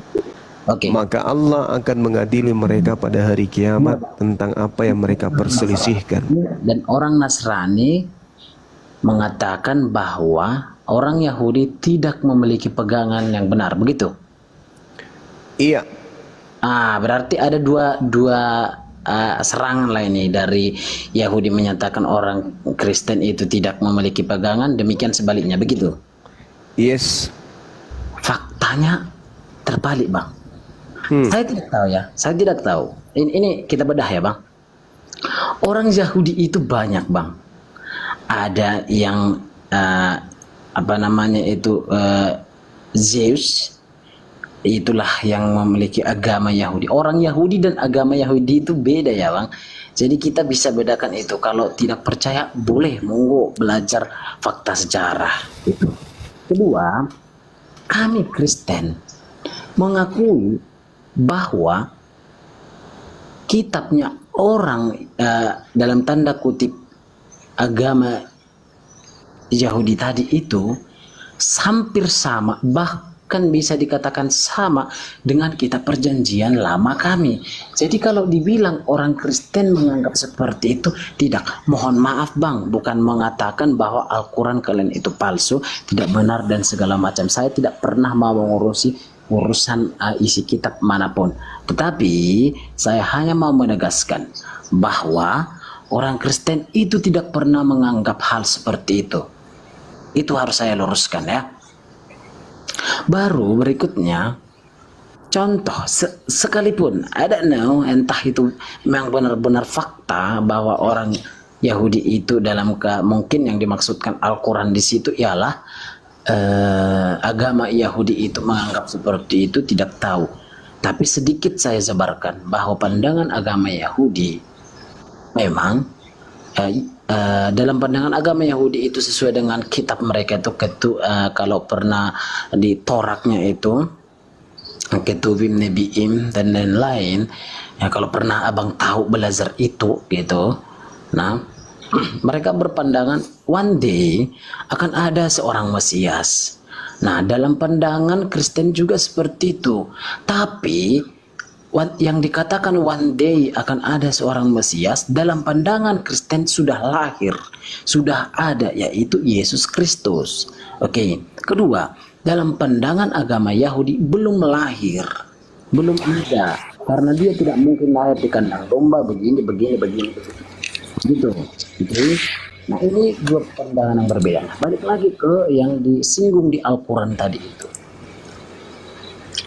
Maka Allah akan mengadili mereka pada hari kiamat tentang apa yang mereka perselisihkan. Dan orang Nasrani mengatakan bahwa orang Yahudi tidak memiliki pegangan yang benar, begitu? Iya. Berarti ada dua serangan lah ini dari Yahudi menyatakan orang Kristen itu tidak memiliki pegangan, demikian sebaliknya, begitu? Yes. Faktanya terbalik, Bang. Saya tidak tahu ya, saya tidak tahu. Ini kita bedah ya, Bang. Orang Yahudi itu banyak, Bang. Ada yang Zeus, itulah yang memiliki agama Yahudi. Orang Yahudi dan agama Yahudi itu beda ya, Bang. Jadi kita bisa bedakan itu. Kalau tidak percaya boleh monggo belajar fakta sejarah itu. Kedua, kami Kristen mengakui bahwa kitabnya orang dalam tanda kutip agama Yahudi tadi itu hampir sama, bahkan bisa dikatakan sama dengan kitab perjanjian lama kami. Jadi kalau dibilang orang Kristen menganggap seperti itu, tidak. Mohon maaf bang, bukan mengatakan bahwa Al-Quran kalian itu palsu, tidak benar dan segala macam. Saya tidak pernah mau mengurusi urusan isi kitab manapun. Tetapi saya hanya mau menegaskan bahwa orang Kristen itu tidak pernah menganggap hal seperti itu. Itu harus saya luruskan ya. Baru berikutnya, contoh sekalipun ada entah itu memang benar-benar fakta bahwa orang Yahudi itu dalam mungkin yang dimaksudkan Al-Quran di situ ialah agama Yahudi itu menganggap seperti itu, tidak tahu. Tapi sedikit saya sebarkan bahwa pandangan agama Yahudi memang dalam pandangan agama Yahudi itu sesuai dengan kitab mereka itu kalau pernah di Toraknya itu Ketubim Nebiim dan lain-lain ya, kalau pernah abang tahu belajar itu gitu, nah mereka berpandangan one day akan ada seorang Mesias. Nah dalam pandangan Kristen juga seperti itu, tapi yang dikatakan one day akan ada seorang Mesias dalam pandangan Kristen sudah lahir, sudah ada, yaitu Yesus Kristus. Oke. Kedua, dalam pandangan agama Yahudi belum lahir, belum ada, karena dia tidak mungkin lahir di kandang domba begini. Gitu. Nah ini dua pandangan yang berbeda. Balik lagi ke yang disinggung di Al-Quran tadi itu.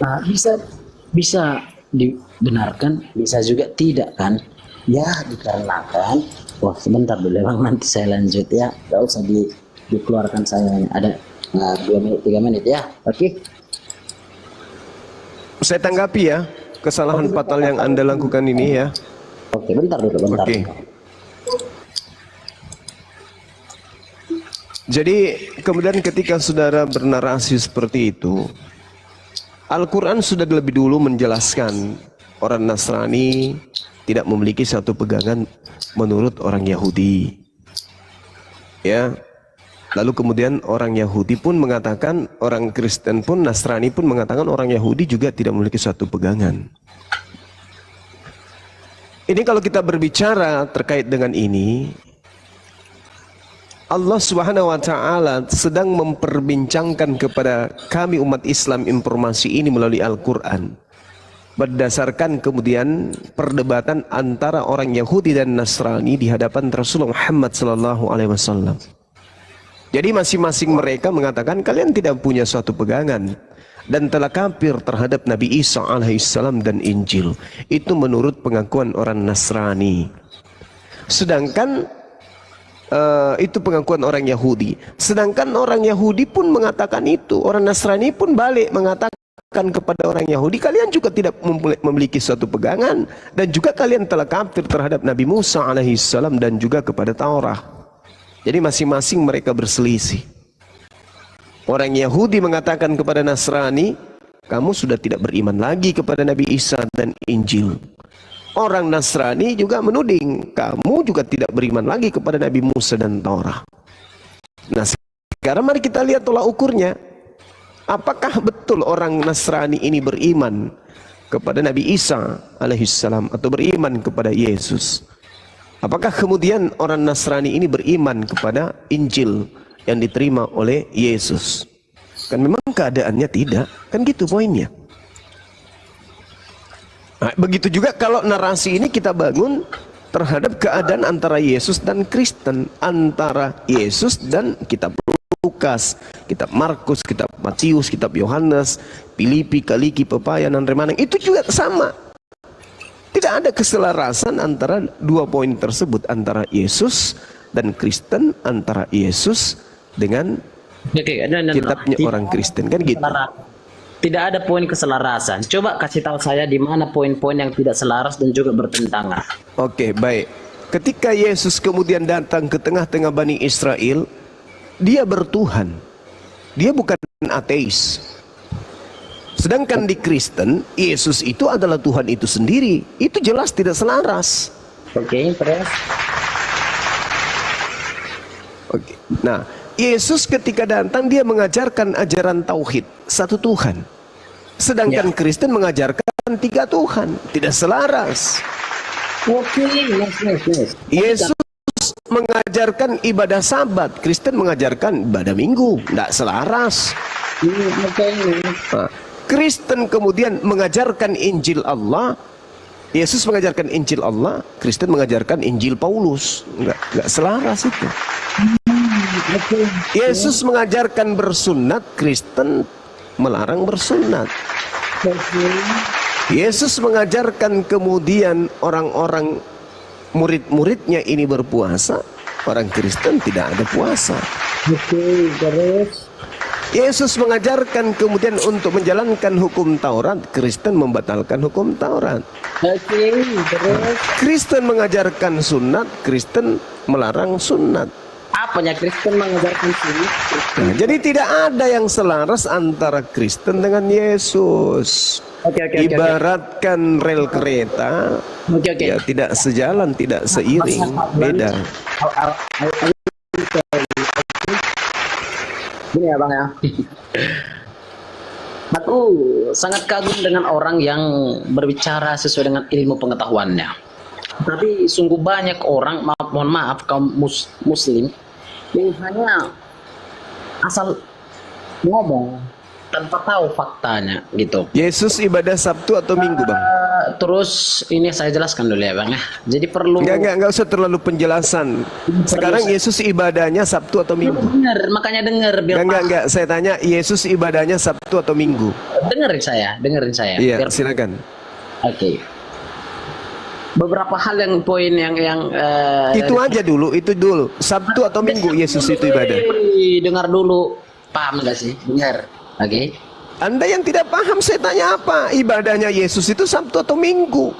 Nah, bisa dibenarkan, bisa juga tidak kan? Ya dikarenakan, wah sebentar dulu bang, nanti saya lanjut ya, gak usah dikeluarkan saya, ada 2 menit 3 menit ya, oke? Saya tanggapi ya kesalahan fatal yang Anda lakukan ini ya. Oke, bentar dulu, bentar. Oke. Jadi kemudian ketika saudara bernarasi seperti itu, Al-Quran sudah lebih dulu menjelaskan orang Nasrani tidak memiliki satu pegangan menurut orang Yahudi. Ya. Lalu kemudian orang Yahudi pun mengatakan, orang Kristen pun, Nasrani pun mengatakan orang Yahudi juga tidak memiliki satu pegangan. Ini kalau kita berbicara terkait dengan ini, Allah Subhanahu wa Ta'ala sedang memperbincangkan kepada kami umat Islam informasi ini melalui Al-Quran, berdasarkan kemudian perdebatan antara orang Yahudi dan Nasrani di hadapan Rasulullah Muhammad SAW. Jadi masing-masing mereka mengatakan kalian tidak punya suatu pegangan dan telah kafir terhadap Nabi Isa alaihissalam dan Injil. Itu menurut pengakuan orang Nasrani. Sedangkan itu pengakuan orang Yahudi. Sedangkan orang Yahudi pun mengatakan itu. Orang Nasrani pun balik mengatakan kepada orang Yahudi, kalian juga tidak memiliki suatu pegangan dan juga kalian telah kafir terhadap Nabi Musa alaihissalam dan juga kepada Taurat. Jadi masing-masing mereka berselisih. Orang Yahudi mengatakan kepada Nasrani, kamu sudah tidak beriman lagi kepada Nabi Isa dan Injil. Orang Nasrani juga menuding, kamu juga tidak beriman lagi kepada Nabi Musa dan Taurat. Nah sekarang mari kita lihat tolak ukurnya. Apakah betul orang Nasrani ini beriman kepada Nabi Isa alaihissalam atau beriman kepada Yesus? Apakah kemudian orang Nasrani ini beriman kepada Injil yang diterima oleh Yesus? Kan memang keadaannya tidak, kan gitu poinnya. Nah, begitu juga kalau narasi ini kita bangun terhadap keadaan antara Yesus dan Kristen, antara Yesus dan kitab Lukas, kitab Markus, kitab Matius, kitab Yohanes, Filipi, Kaliki, Pepayan, dan Remanang, itu juga sama. Tidak ada keselarasan antara dua poin tersebut, antara Yesus dan Kristen, antara Yesus dengan kitabnya orang Kristen, kan gitu. Tidak ada poin keselarasan. Coba kasih tahu saya di mana poin-poin yang tidak selaras dan juga bertentangan. Oke, baik. Ketika Yesus kemudian datang ke tengah-tengah Bani Israel, dia bertuhan. Dia bukan ateis. Sedangkan di Kristen, Yesus itu adalah Tuhan itu sendiri. Itu jelas tidak selaras. Oke, terus. Oke. Nah, Yesus ketika datang dia mengajarkan ajaran tauhid, satu Tuhan. Sedangkan Kristen mengajarkan tiga Tuhan, tidak selaras. Oke, yes. Yesus mengajarkan ibadah Sabat, Kristen mengajarkan ibadah Minggu, tidak selaras. Nah, Kristen kemudian mengajarkan Injil Allah, Yesus mengajarkan Injil Allah, Kristen mengajarkan Injil Paulus, nggak selaras itu. Yesus mengajarkan bersunat, Kristen melarang bersunat. Yesus mengajarkan kemudian orang-orang murid-muridnya ini berpuasa, orang Kristen tidak ada puasa. Yesus mengajarkan kemudian untuk menjalankan hukum Taurat, Kristen membatalkan hukum Taurat. Kristen mengajarkan sunat, Kristen melarang sunat. Apanya Kristen mengajarkan sini? Nah, jadi tidak ada yang selaras antara Kristen dengan Yesus. Ibaratkan rel kereta, ya tidak sejalan, tidak seiring, beda. Ini ya Bang ya. Aku sangat kagum dengan orang yang berbicara sesuai dengan ilmu pengetahuannya. Tapi sungguh banyak orang, mohon maaf kaum muslim yang hanya asal ngomong tanpa tahu faktanya gitu. Yesus ibadah Sabtu atau Minggu, Bang? Terus ini saya jelaskan dulu ya Bang ya. Jadi perlu Enggak usah terlalu penjelasan. Sekarang Yesus ibadahnya Sabtu atau Minggu? Dengar, makanya dengar biar Enggak, saya tanya Yesus ibadahnya Sabtu atau Minggu? Dengerin saya. Iya, silakan. Oke. Beberapa hal yang poin yang itu aja dulu, itu dulu. Sabtu atau Minggu Yesus itu ibadah? Dengar dulu. Paham nggak sih? Dengar. Oke. Anda yang tidak paham, saya tanya apa? Ibadahnya Yesus itu Sabtu atau Minggu?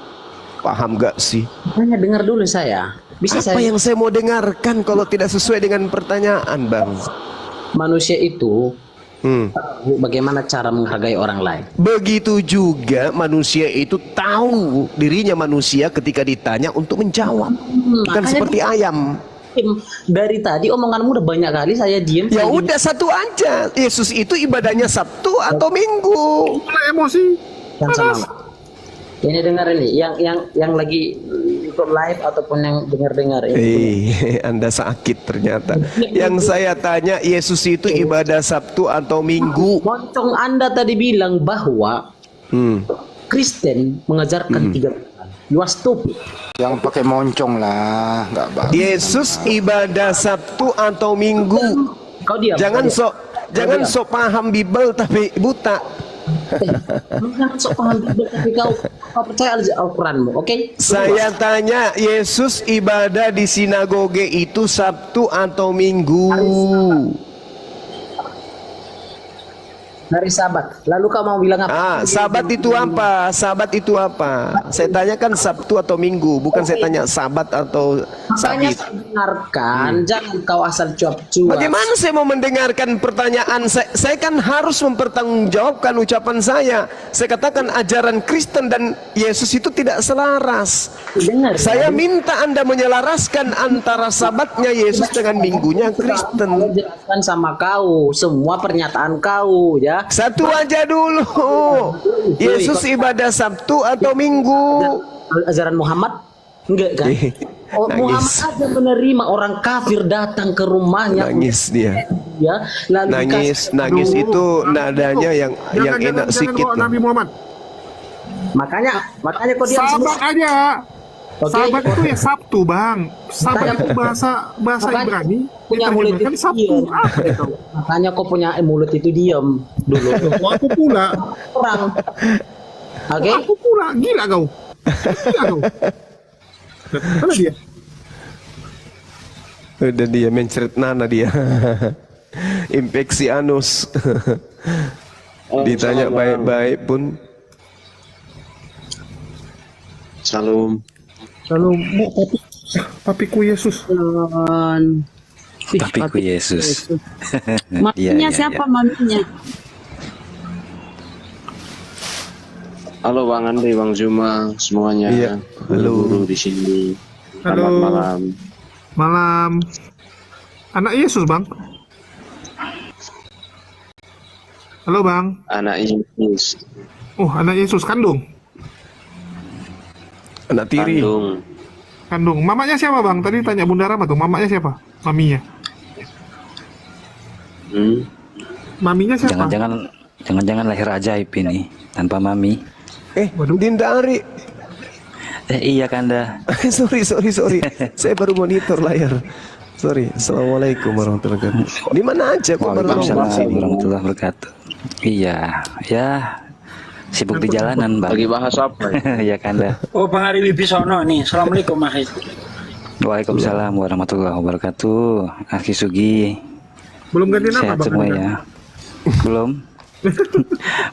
Paham nggak sih? Hanya dengar dulu saya. Bisa apa yang saya mau dengarkan kalau tidak sesuai dengan pertanyaan, Bang? Manusia itu tahu bagaimana cara menghargai orang lain. Begitu juga manusia itu tahu dirinya manusia ketika ditanya untuk menjawab. Bukan seperti ayam. Dari tadi omonganmu udah banyak kali saya diam. Ya udah satu aja. Yesus itu ibadahnya Sabtu atau Minggu? Emosi. Yang sama. Ini dengar ini, yang lagi ikut live ataupun yang dengar ini. Anda sakit ternyata. Yang saya tanya, Yesus itu ibadah Sabtu atau Minggu? Moncong Anda tadi bilang bahwa Kristen mengajarkan tiga Tuhan. You are stupid. Yang pakai moncong lah, nggak bagus. Yesus ibadah Sabtu atau Minggu? Kau diam. Jangan sok paham Bible tapi buta. Jangan sok paham Bible tapi kau percaya Al-Quranmu, oke? Saya tanya, Yesus ibadah di sinagoge itu Sabtu atau Minggu? Hari Sabat. Lalu kau mau bilang apa? Sabat itu apa? Sabat itu apa? Saya tanyakan Sabtu atau Minggu, bukan saya tanya Sabat atau Makanya Sabit. saya dengarkan, jangan kau asal cuap-cuap. Bagaimana saya mau mendengarkan pertanyaan saya kan harus mempertanggungjawabkan ucapan saya. Saya katakan ajaran Kristen dan Yesus itu tidak selaras. Dengar, Saya minta Anda menyelaraskan antara Sabatnya Yesus dengan Minggunya Kristen. Kau jelaskan sama kau semua pernyataan kau ya. Satu aja dulu. Yesus ibadah Sabtu atau Minggu? Ajaran Muhammad? Enggak kan? Muhammad aja menerima orang kafir datang ke rumahnya. Nangis dia. Ya, lalu Nangis itu nadanya yang enak sikit. Nabi Muhammad. Makanya kau diam Sabat aja. Oke. Sabat itu ya Sabtu, Bang. Sabat itu bahasa Ibrani. Punya mulut itu Sabtu. diam. Apa itu? Makanya kau punya mulut itu diam dulu. Aku pula. Orang. Oke. Aku pula. Gila kau. Mana dia? Udah dia mencret nana dia. Infeksi anus. Ditanya baik-baik pun. Salam. Mau papiku Yesus. Papiku Yesus. Maminya siapa maminya? Halo Bang Andri, Bang Zuma, semuanya. Iya. Halo. Guru di sini. Selamat Halo. malam. Malam. Anak Yesus, Bang. Halo, Bang. Anak Yesus. Oh, anak Yesus kandung. Anak tiri. Kandung. Mamanya siapa, Bang? Tadi tanya Bunda Rama tuh, mamanya siapa? Maminya. Maminya siapa? Jangan-jangan lahir ajaib ini tanpa mami. Dinda Ari. Iya Kanda. sorry. Saya baru monitor layar. Sorry. Assalamualaikum warahmatullahi wabarakatuh. Di mana aja kok baru Waalaikumsalam warahmatullahi wabarakatuh. Iya, ya sibuk di jalanan, Bang. Lagi bahas apa? Iya Kanda. Oh, Bang Ari Wibisono nih. Assalamualaikum, Mas. Waalaikumsalam warahmatullahi wabarakatuh. Aki Sugi. Belum ganti nama, Sehat Bang. semua Anda? ya. Belum.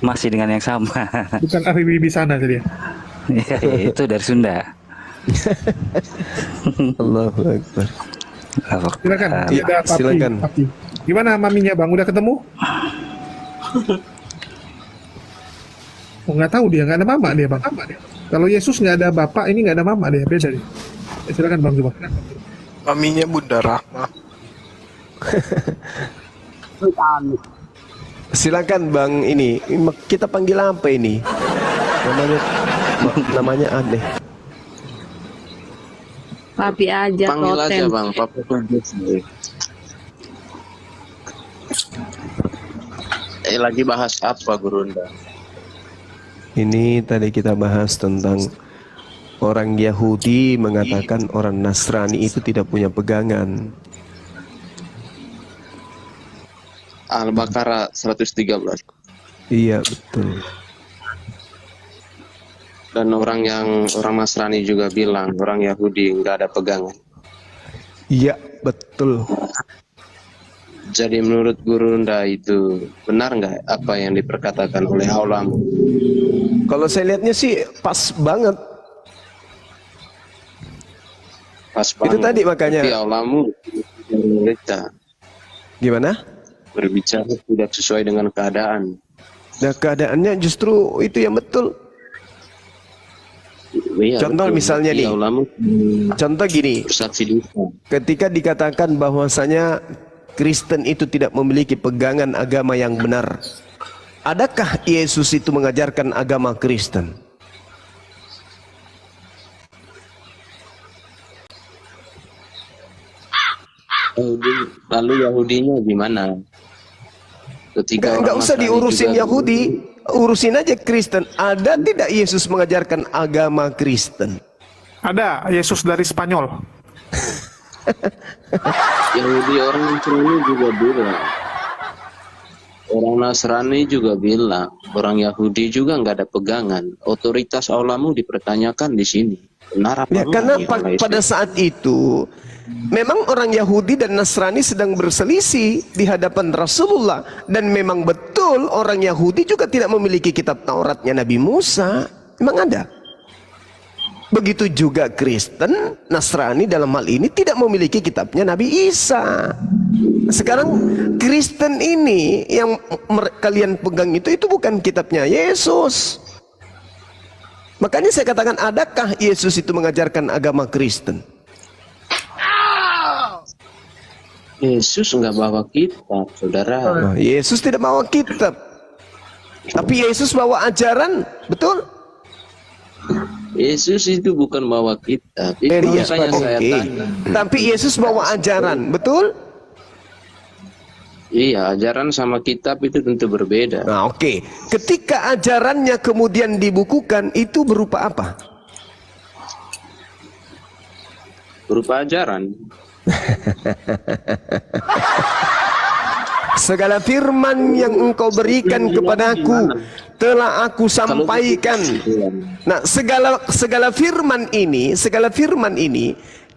Masih dengan yang sama. Bukan Ari Wibisana tadi ya. Iya, itu dari Sunda. Allahu Akbar. Silakan. Iya, Ada Papi. silakan. Papi. Gimana maminya, Bang? Udah ketemu? Oh, nggak tahu dia, nggak ada mama dia, Bang. Kalau Yesus nggak ada bapak, ini nggak ada mama dia, beda dia. Silakan, Bang Zuma. Maminya Bunda Rahma. Silakan Bang ini. Kita panggil apa ini? Namanya aneh. Papi aja. Panggil totem. aja Bang, Papa Kudus. Lagi bahas apa Gurunda? Ini tadi kita bahas tentang orang Yahudi mengatakan orang Nasrani itu tidak punya pegangan. Al-Baqarah 113. Iya betul. Dan orang Nasrani juga bilang orang Yahudi nggak ada pegangan. Iya betul. Jadi menurut Gurunda itu benar nggak apa yang diperkatakan oleh ulama? Kalau saya lihatnya sih pas banget. Pas banget. Itu tadi makanya. Tapi ulama berbicara. Gimana? Berbicara tidak sesuai dengan keadaan. Nah keadaannya justru itu yang betul. Iya, Contoh betul. misalnya nih. Contoh gini. Ketika dikatakan bahwasanya Kristen itu tidak memiliki pegangan agama yang benar. Adakah Yesus itu mengajarkan agama Kristen? Lalu Yahudinya gimana? Ketika Nggak usah diurusin Yahudi, urusin aja Kristen. Ada tidak Yesus mengajarkan agama Kristen? Ada Yesus dari Spanyol. Yahudi orang Nasrani juga bilang. Orang Nasrani juga bilang, orang Yahudi juga nggak ada pegangan. Otoritas Allahmu dipertanyakan di sini. Benar apa Ya, karena enggak, pada saat itu memang orang Yahudi dan Nasrani sedang berselisih di hadapan Rasulullah, dan memang betul orang Yahudi juga tidak memiliki kitab Tauratnya Nabi Musa. Memang ada. Begitu juga Kristen, Nasrani dalam hal ini tidak memiliki kitabnya Nabi Isa. Sekarang Kristen ini yang kalian pegang itu bukan kitabnya Yesus. Makanya saya katakan, adakah Yesus itu mengajarkan agama Kristen? Yesus nggak bawa kitab, saudara. Yesus tidak bawa kitab, tapi Yesus bawa ajaran, betul? Yesus itu bukan bawa kitab. Itu makanya saya tanya. Tapi Yesus bawa ajaran, betul? Iya, ajaran sama kitab itu tentu berbeda. Nah, oke. Ketika ajarannya kemudian dibukukan, itu berupa apa? Berupa ajaran. Segala firman yang engkau berikan kepadaku telah aku sampaikan. Nah, segala firman ini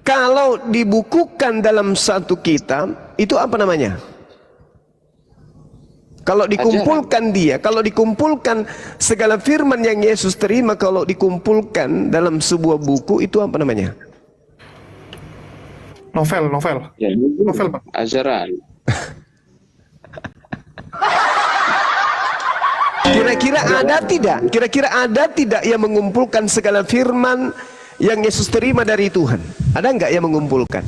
kalau dibukukan dalam satu kitab, itu apa namanya? Kalau dikumpulkan segala firman yang Yesus terima, kalau dikumpulkan dalam sebuah buku, itu apa namanya? Novel. Ya, Novel, Pak. Ajaran. Kira-kira ada tidak yang mengumpulkan segala firman yang Yesus terima dari Tuhan? Ada nggak yang mengumpulkan?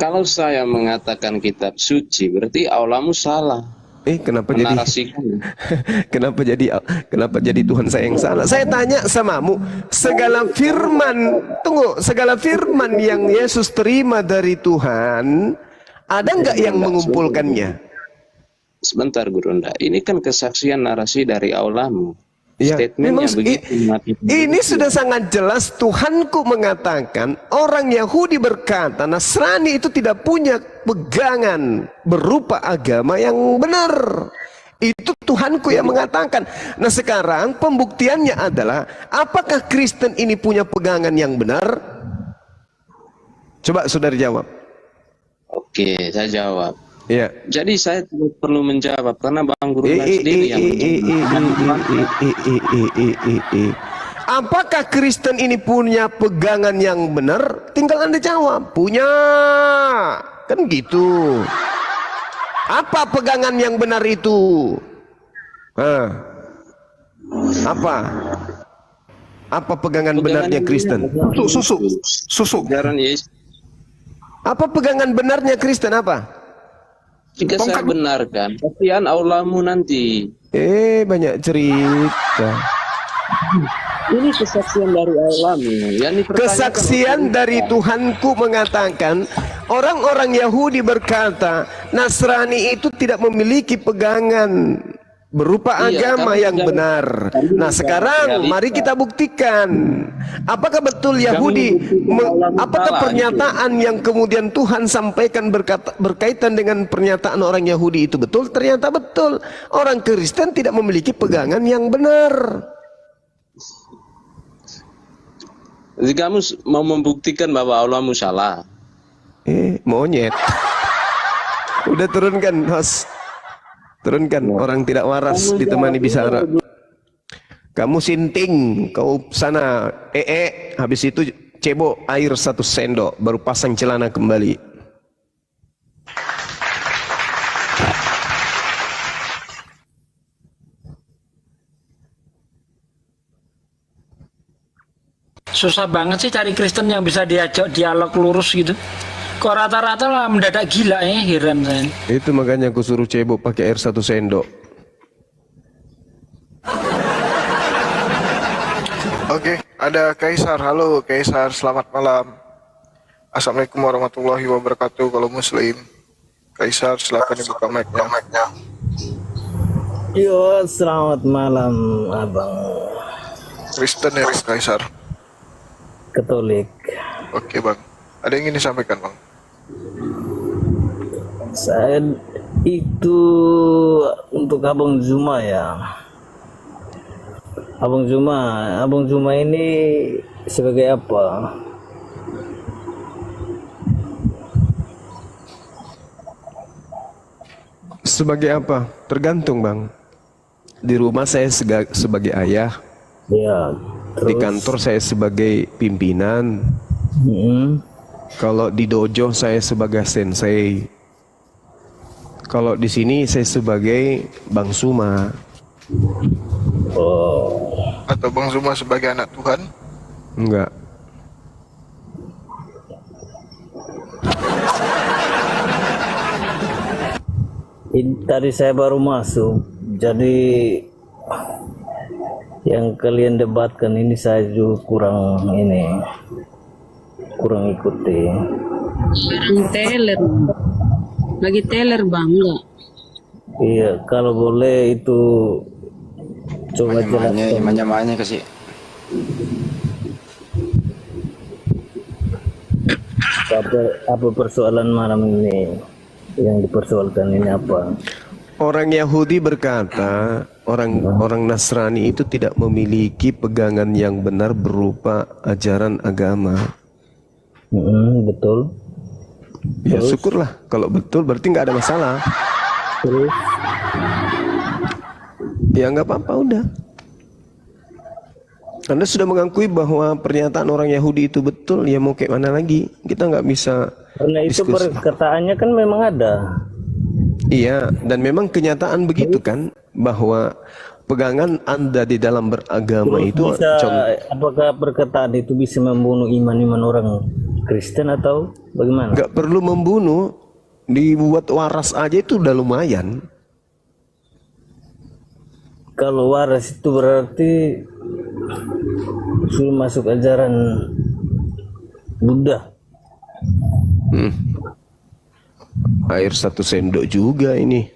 Kalau saya mengatakan kitab suci, berarti Aulamu salah. Kenapa jadi Tuhan saya yang salah? Saya tanya samamu, segala firman yang Yesus terima dari Tuhan, ada nggak yang mengumpulkannya? Sebentar Gurunda, ini kan kesaksian narasi dari Aulamu. Ya, memang begitu. Ini sudah sangat jelas. Tuhanku mengatakan, orang Yahudi berkata Nasrani itu tidak punya pegangan berupa agama yang benar. Itu Tuhanku yang mengatakan. Nah sekarang pembuktiannya adalah, apakah Kristen ini punya pegangan yang benar? Coba saudara jawab. Oke, saya jawab. Ya. Jadi saya tidak perlu menjawab karena Bang Gurunda sendiri yang Apakah Kristen ini punya pegangan yang benar? Tinggal Anda jawab. Punya. Kan gitu. Apa pegangan yang benar itu? Apa pegangan benarnya Kristen? Susu. Apa pegangan benarnya Kristen apa? Jika saya benarkan, kasihan Aulamu nanti. Banyak cerita. Ini kesaksian dari Aulamu. Kesaksian dari Tuhanku mengatakan, orang-orang Yahudi berkata, Nasrani itu tidak memiliki pegangan berupa agama yang benar. Nah sekarang mari kita buktikan, apakah betul Yahudi, apakah pernyataan yang kemudian Tuhan sampaikan berkaitan dengan pernyataan orang Yahudi itu betul? Ternyata betul. Orang Kristen tidak memiliki pegangan yang benar. Jadi kamu mau membuktikan bahwa Aulamu salah? Monyet. Udah turunkan, host. Turunkan, orang tidak waras ditemani bicara. Kamu sinting, kau sana habis itu cebok air 1 sendok, baru pasang celana kembali. Susah banget sih cari Kristen yang bisa diajak dialog lurus gitu. Kok rata-rata lah mendadak gila heran saya. Itu makanya aku suruh cebok pakai air 1 sendok. Oke, ada Kaisar. Halo Kaisar, selamat malam. Assalamualaikum warahmatullahi wabarakatuh. Kalau Muslim, Kaisar silakan dibuka mic-nya. Yo, selamat malam Abang. Kristen ya Kaisar? Katolik. Oke Bang, ada yang ingin disampaikan Bang? Saya itu untuk Abang Zuma ya. Abang Zuma ini sebagai apa? Sebagai apa? Tergantung Bang. Di rumah saya sebagai ayah. Ya. Terus? Di kantor saya sebagai pimpinan. Kalau di dojo saya sebagai sensei. Kalau di sini saya sebagai Bang Zuma. Atau Bang Zuma sebagai anak Tuhan? Enggak. Tadi saya baru masuk, jadi yang kalian debatkan ini saya juga kurang ikuti. Lagi teler Bang, enggak? Iya, kalau boleh itu coba jelaskan. Manya-manya kasih. Apa persoalan malam ini? Yang dipersoalkan ini apa? Orang Yahudi berkata, orang Nasrani itu tidak memiliki pegangan yang benar berupa ajaran agama. Betul. Ya syukurlah, kalau betul berarti nggak ada masalah. Terus? Ya nggak apa-apa udah. Anda sudah mengakui bahwa pernyataan orang Yahudi itu betul, ya mau kayak mana lagi? Kita nggak bisa. Karena itu perkataannya kan memang ada. Iya, dan memang kenyataan begitu kan, bahwa pegangan Anda di dalam beragama itu bisa, apakah perkataan itu bisa membunuh iman-iman orang Kristen atau bagaimana? nggak perlu membunuh, dibuat waras aja itu udah lumayan. Kalau waras itu berarti sudah masuk ajaran Buddha. Air 1 sendok juga ini.